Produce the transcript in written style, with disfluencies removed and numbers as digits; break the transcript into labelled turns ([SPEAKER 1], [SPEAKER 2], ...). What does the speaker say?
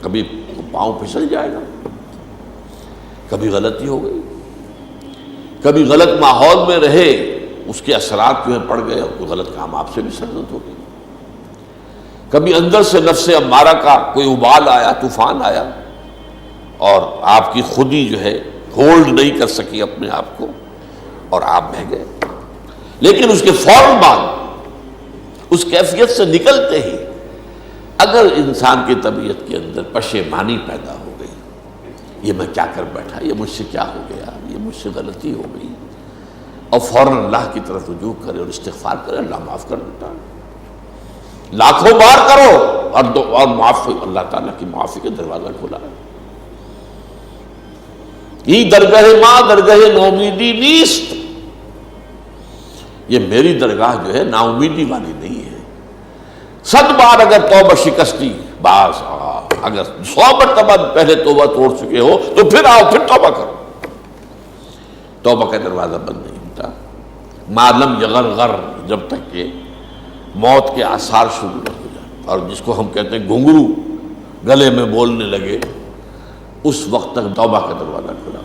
[SPEAKER 1] کبھی پاؤں پھسل جائے گا، کبھی غلطی ہو گئی، کبھی غلط ماحول میں رہے، اس کے اثرات جو ہے پڑ گئے اور کوئی غلط کام آپ سے بھی سرزد ہو گئی، کبھی اندر سے نفس امارہ کا کوئی ابال آیا، طوفان آیا اور آپ کی خودی جو ہے ہولڈ نہیں کر سکی اپنے آپ کو اور آپ بہہ گئے۔ لیکن اس کے فوراً بعد اس کیفیت سے نکلتے ہی اگر انسان کی طبیعت کے اندر پشیمانی پیدا ہو گئی، یہ میں کیا کر بیٹھا، یہ مجھ سے کیا ہو گیا، یہ مجھ سے غلطی ہو گئی، اور فوراً اللہ کی طرف رجوع کرے اور استغفار کرے، اللہ معاف کر دیتا ہے۔ لاکھوں بار کرو اور معافی، اللہ تعالیٰ کی معافی کا دروازہ کھلا ہے۔ یہ درگاہ ماں درگاہ نومیدی نیست، یہ میری درگاہ جو ہے نا امیدی والی نہیں ہے۔ 100 بار اگر توبہ شکستی، بعض اگر 100 مرتبہ پہلے توبہ توڑ چکے ہو تو پھر آؤ، پھر توبہ کرو، توبہ کا دروازہ بند نہیں ہوتا ما لم یغرغر، جب تک کہ موت کے آثار شروع نہ ہو جائے، اور جس کو ہم کہتے ہیں گھنگرو گلے میں بولنے لگے، اس وقت تک توبہ کا دروازہ کھلا۔